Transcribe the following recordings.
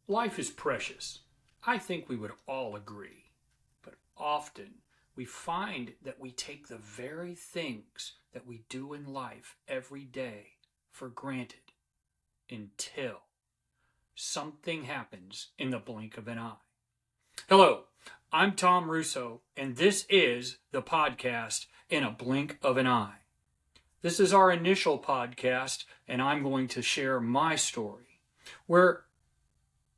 Life is precious. I think we would all agree. But often we find that we take the very things that we do in life every day for granted until something happens in the blink of an eye. Hello, I'm Tom Russo, and this is the podcast In a Blink of an Eye. This is our initial podcast, and I'm going to share my story, where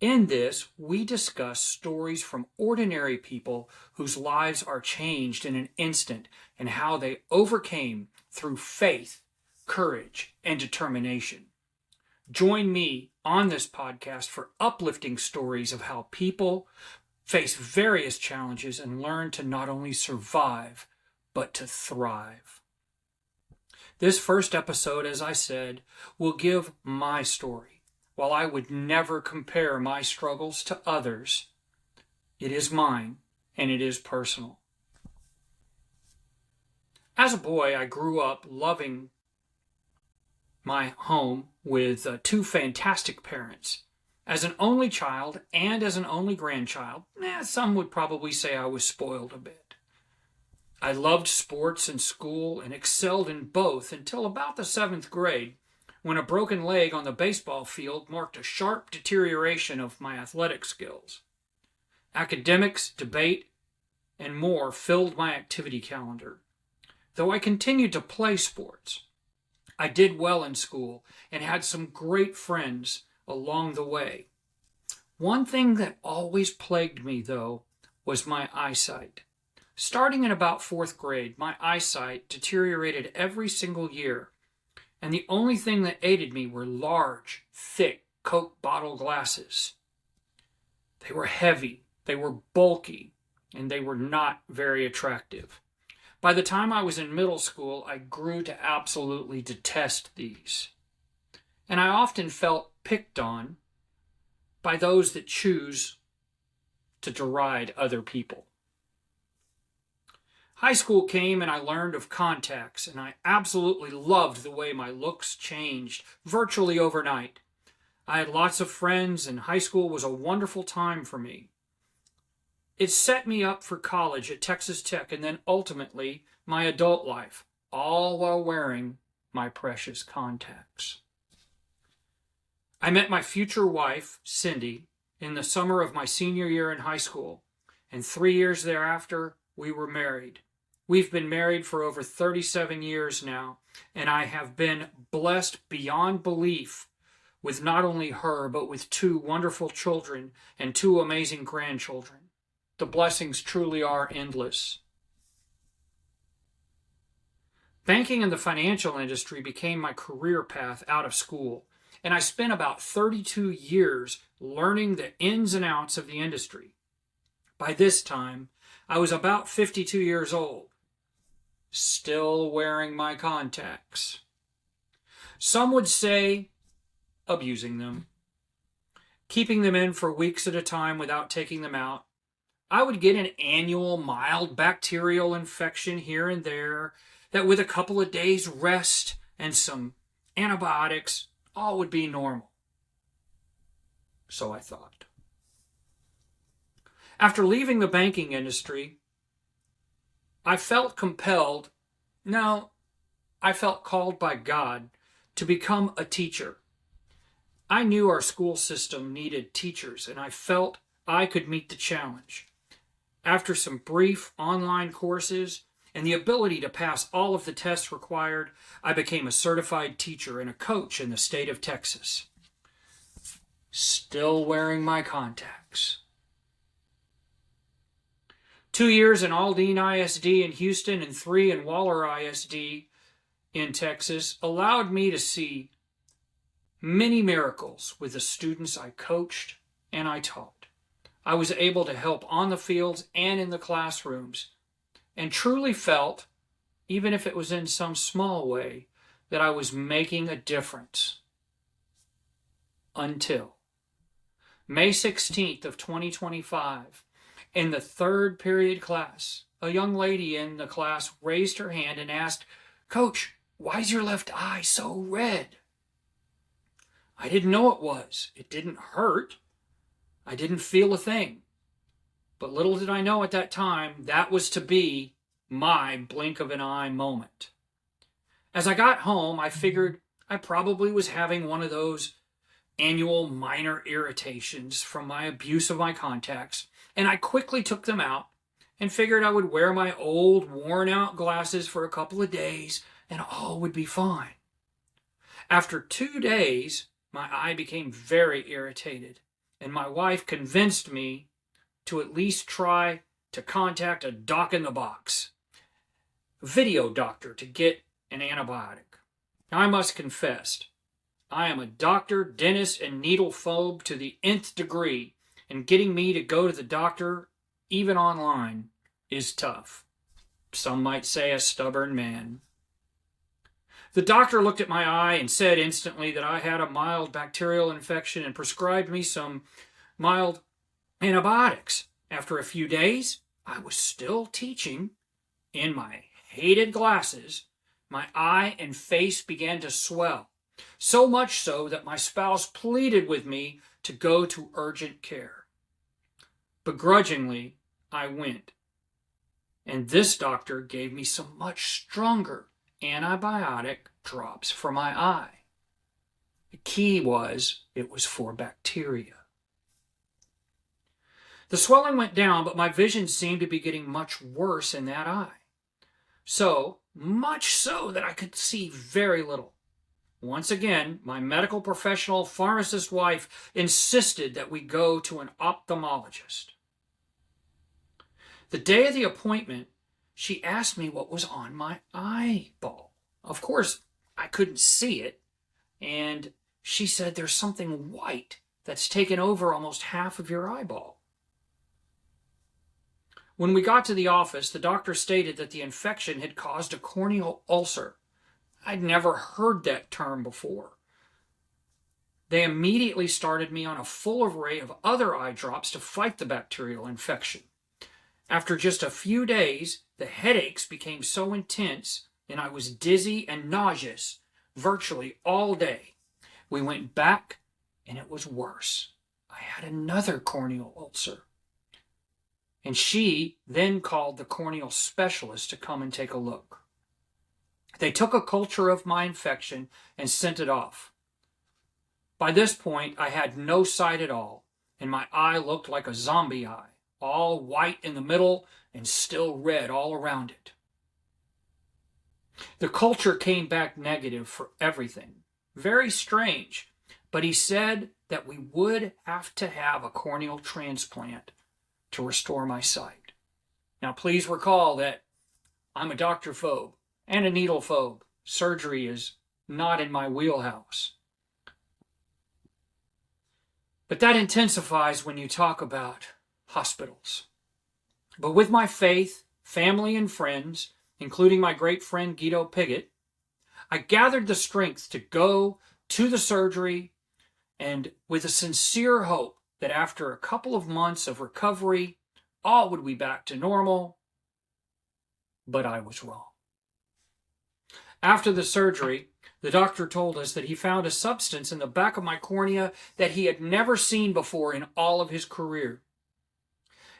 in this, we discuss stories from ordinary people whose lives are changed in an instant and how they overcame through faith, courage, and determination. Join me on this podcast for uplifting stories of how people face various challenges and learn to not only survive, but to thrive. This first episode, as I said, will give my story. While I would never compare my struggles to others, it is mine and it is personal. As a boy, I grew up loving my home with two fantastic parents. As an only child and as an only grandchild, some would probably say I was spoiled a bit. I loved sports and school and excelled in both until about the 7th grade, when a broken leg on the baseball field marked a sharp deterioration of my athletic skills. Academics, debate, and more filled my activity calendar. Though I continued to play sports, I did well in school and had some great friends along the way. One thing that always plagued me, though, was my eyesight. Starting in about 4th grade, my eyesight deteriorated every single year, and the only thing that aided me were large, thick Coke bottle glasses. They were heavy, they were bulky, and they were not very attractive. By the time I was in middle school, I grew to absolutely detest these. And I often felt picked on by those that choose to deride other people. High school came and I learned of contacts, and I absolutely loved the way my looks changed virtually overnight. I had lots of friends, and high school was a wonderful time for me. It set me up for college at Texas Tech and then ultimately my adult life, all while wearing my precious contacts. I met my future wife, Cindy, in the summer of my senior year in high school, and 3 years thereafter, we were married. We've been married for over 37 years now, and I have been blessed beyond belief with not only her, but with 2 wonderful children and 2 amazing grandchildren. The blessings truly are endless. Banking in the financial industry became my career path out of school, and I spent about 32 years learning the ins and outs of the industry. By this time, I was about 52 years old, still wearing my contacts. Some would say abusing them, keeping them in for weeks at a time without taking them out. I would get an annual mild bacterial infection here and there that with a couple of days rest and some antibiotics, all would be normal. So I thought. After leaving the banking industry, I felt compelled, I felt called by God to become a teacher. I knew our school system needed teachers, and I felt I could meet the challenge. After some brief online courses and the ability to pass all of the tests required, I became a certified teacher and a coach in the state of Texas. Still wearing my contacts. 2 years in Aldine ISD in Houston and 3 in Waller ISD in Texas allowed me to see many miracles with the students I coached and I taught. I was able to help on the fields and in the classrooms, and truly felt, even if it was in some small way, that I was making a difference. Until May 16th of 2025, in the 3rd period class, a young lady in the class raised her hand and asked, "Coach, why is your left eye so red?" I didn't know it was. It didn't hurt. I didn't feel a thing. But little did I know at that time that was to be my blink of an eye moment. As I got home, I figured I probably was having one of those annual minor irritations from my abuse of my contacts, and I quickly took them out and figured I would wear my old, worn-out glasses for a couple of days and all would be fine. After 2 days, my eye became very irritated, and my wife convinced me to at least try to contact a doc-in-the-box, a video doctor, to get an antibiotic. I must confess, I am a doctor, dentist, and needle phobe to the nth degree, and getting me to go to the doctor, even online, is tough. Some might say a stubborn man. The doctor looked at my eye and said instantly that I had a mild bacterial infection and prescribed me some mild antibiotics. After a few days, I was still teaching in my hated glasses. My eye and face began to swell, so much so that my spouse pleaded with me to go to urgent care. Begrudgingly, I went, and this doctor gave me some much stronger antibiotic drops for my eye. The key was it was for bacteria. The swelling went down, but my vision seemed to be getting much worse in that eye. So much so that I could see very little. Once again, my medical professional pharmacist wife insisted that we go to an ophthalmologist. The day of the appointment, she asked me what was on my eyeball. Of course, I couldn't see it, and she said there's something white that's taken over almost half of your eyeball. When we got to the office, the doctor stated that the infection had caused a corneal ulcer. I'd never heard that term before. They immediately started me on a full array of other eye drops to fight the bacterial infection. After just a few days, the headaches became so intense and I was dizzy and nauseous virtually all day. We went back and it was worse. I had another corneal ulcer. And she then called the corneal specialist to come and take a look. They took a culture of my infection and sent it off. By this point, I had no sight at all, and my eye looked like a zombie eye, all white in the middle and still red all around it. The culture came back negative for everything. Very strange, but he said that we would have to have a corneal transplant to restore my sight. Now, please recall that I'm a doctor phobe and a needle phobe. Surgery is not in my wheelhouse. But that intensifies when you talk about hospitals. But with my faith, family, and friends, including my great friend Guido Piggott, I gathered the strength to go to the surgery, and with a sincere hope that after a couple of months of recovery, all would be back to normal. But I was wrong. After the surgery, the doctor told us that he found a substance in the back of my cornea that he had never seen before in all of his career.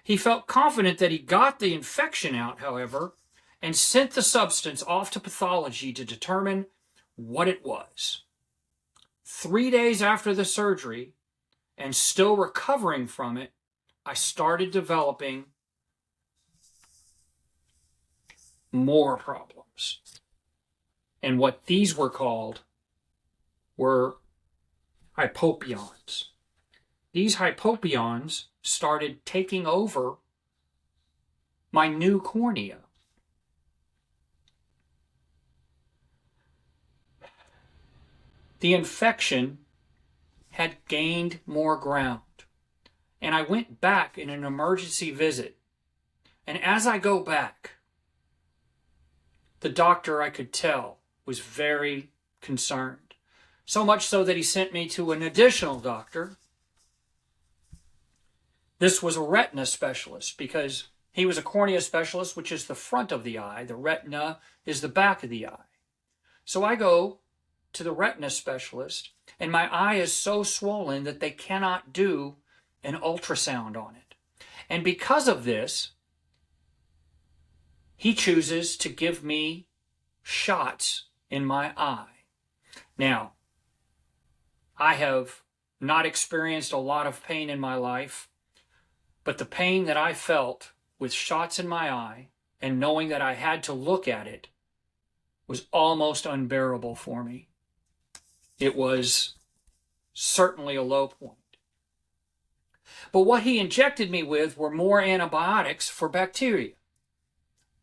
He felt confident that he got the infection out, however, and sent the substance off to pathology to determine what it was. 3 days after the surgery, and still recovering from it, I started developing more problems. And what these were called were hypopyon. These hypopyon started taking over my new cornea. The infection had gained more ground, and I went back in an emergency visit. And as I go back, the doctor, I could tell, was very concerned. So much so that he sent me to an additional doctor. This was a retina specialist because he was a cornea specialist, which is the front of the eye. The retina is the back of the eye. So I go to the retina specialist, and my eye is so swollen that they cannot do an ultrasound on it. And because of this, he chooses to give me shots in my eye. Now, I have not experienced a lot of pain in my life, but the pain that I felt with shots in my eye and knowing that I had to look at it was almost unbearable for me. It was certainly a low point. But what he injected me with were more antibiotics for bacteria.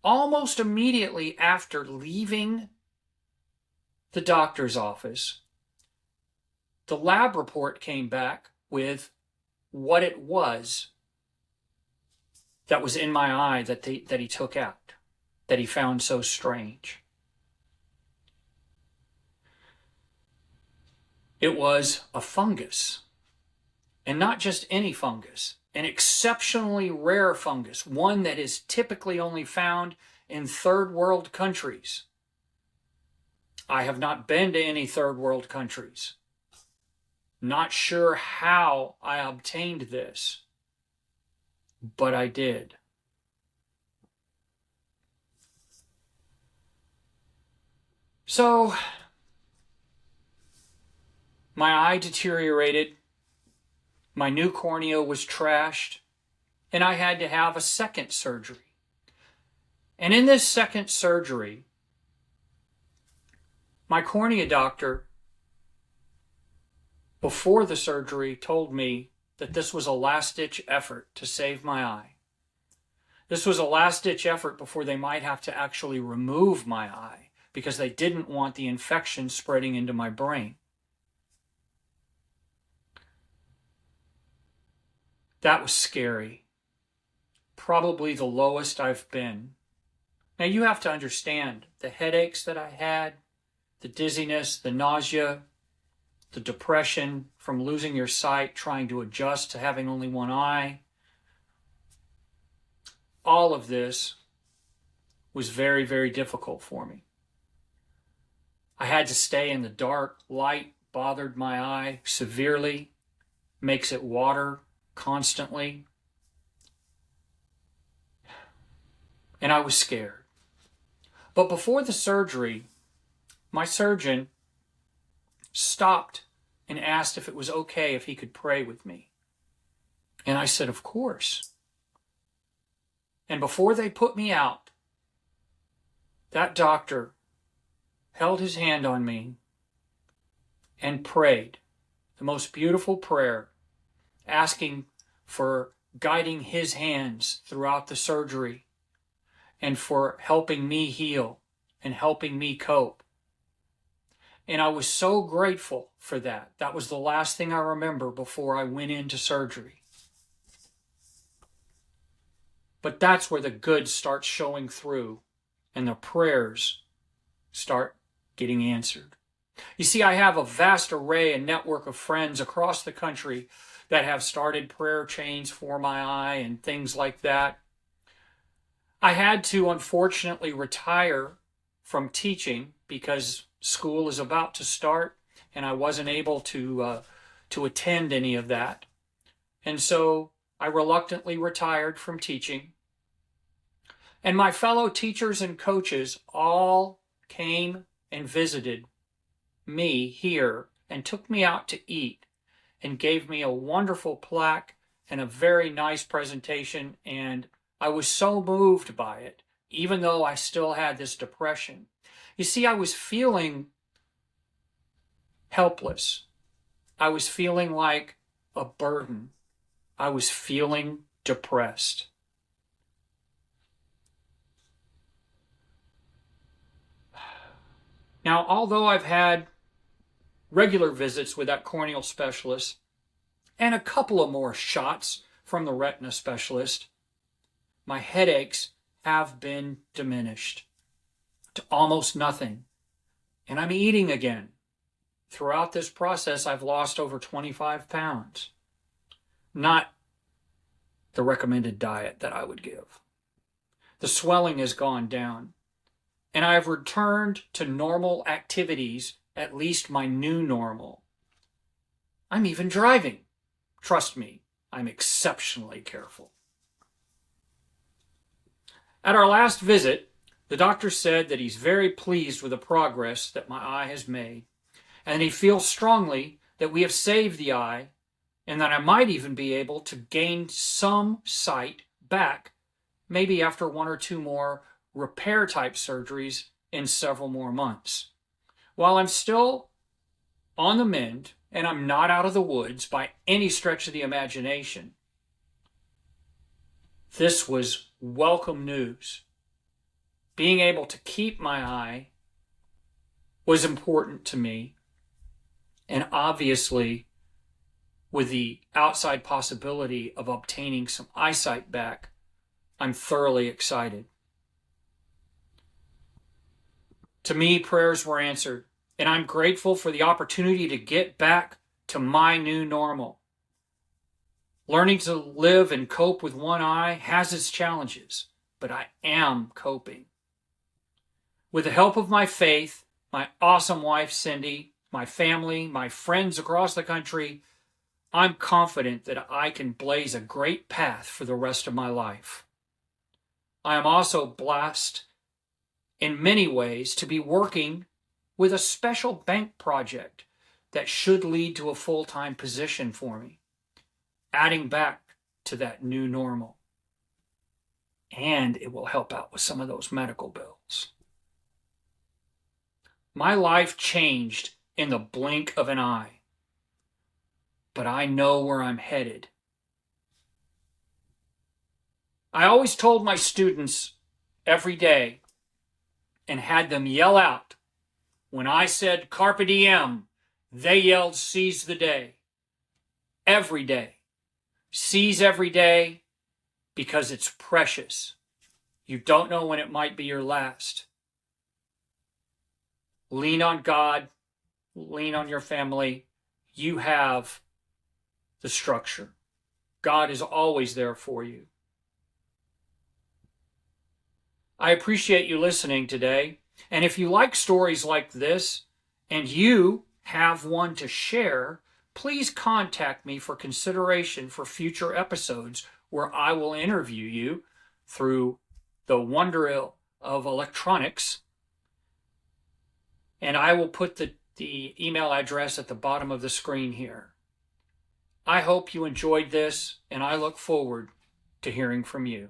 Almost immediately after leaving the doctor's office, the lab report came back with what it was that was in my eye that he took out, that he found so strange. It was a fungus, and not just any fungus, an exceptionally rare fungus, one that is typically only found in third world countries. I have not been to any third world countries. Not sure how I obtained this, but I did. So, my eye deteriorated, my new cornea was trashed, and I had to have a second surgery. And in this second surgery, my cornea doctor, before the surgery, told me that this was a last-ditch effort to save my eye. This was a last-ditch effort before they might have to actually remove my eye because they didn't want the infection spreading into my brain. That was scary. Probably the lowest I've been. Now you have to understand the headaches that I had, the dizziness, the nausea, the depression from losing your sight, trying to adjust to having only one eye. All of this was very, very difficult for me. I had to stay in the dark. Light bothered my eye severely, makes it water constantly. And I was scared. But before the surgery, my surgeon stopped and asked if it was okay if he could pray with me. And I said, of course. And before they put me out, that doctor held his hand on me and prayed the most beautiful prayer, asking for guiding his hands throughout the surgery and for helping me heal and helping me cope. And I was so grateful for that. That was the last thing I remember before I went into surgery. But that's where the good starts showing through and the prayers start getting answered. You see, I have a vast array and network of friends across the country that have started prayer chains for my eye and things like that. I had to, unfortunately, retire from teaching because school is about to start and I wasn't able to attend any of that. And so I reluctantly retired from teaching. And my fellow teachers and coaches all came and visited me here and took me out to eat and gave me a wonderful plaque and a very nice presentation. And I was so moved by it, even though I still had this depression. You see, I was feeling helpless. I was feeling like a burden. I was feeling depressed. Now, although I've had regular visits with that corneal specialist and a couple of more shots from the retina specialist, my headaches have been diminished to almost nothing. And I'm eating again. Throughout this process, I've lost over 25 pounds. Not the recommended diet that I would give. The swelling has gone down. And I have returned to normal activities, at least my new normal. I'm even driving. Trust me, I'm exceptionally careful. At our last visit, the doctor said that he's very pleased with the progress that my eye has made, and he feels strongly that we have saved the eye, and that I might even be able to gain some sight back, maybe after 1 or 2 more repair-type surgeries in several more months. While I'm still on the mend, and I'm not out of the woods by any stretch of the imagination, this was welcome news. Being able to keep my eye was important to me, and obviously, with the outside possibility of obtaining some eyesight back, I'm thoroughly excited. To me, prayers were answered, and I'm grateful for the opportunity to get back to my new normal. Learning to live and cope with one eye has its challenges, but I am coping. With the help of my faith, my awesome wife, Cindy, my family, my friends across the country, I'm confident that I can blaze a great path for the rest of my life. I am also blessed in many ways to be working with a special bank project that should lead to a full-time position for me, adding back to that new normal. And it will help out with some of those medical bills. My life changed in the blink of an eye, but I know where I'm headed. I always told my students every day and had them yell out. When I said carpe diem, they yelled seize the day. Every day. Seize every day because it's precious. You don't know when it might be your last. Lean on God. Lean on your family. You have the structure. God is always there for you. I appreciate you listening today. And if you like stories like this and you have one to share, please contact me for consideration for future episodes where I will interview you through the wonder of electronics. And I will put the email address at the bottom of the screen here. I hope you enjoyed this, and I look forward to hearing from you.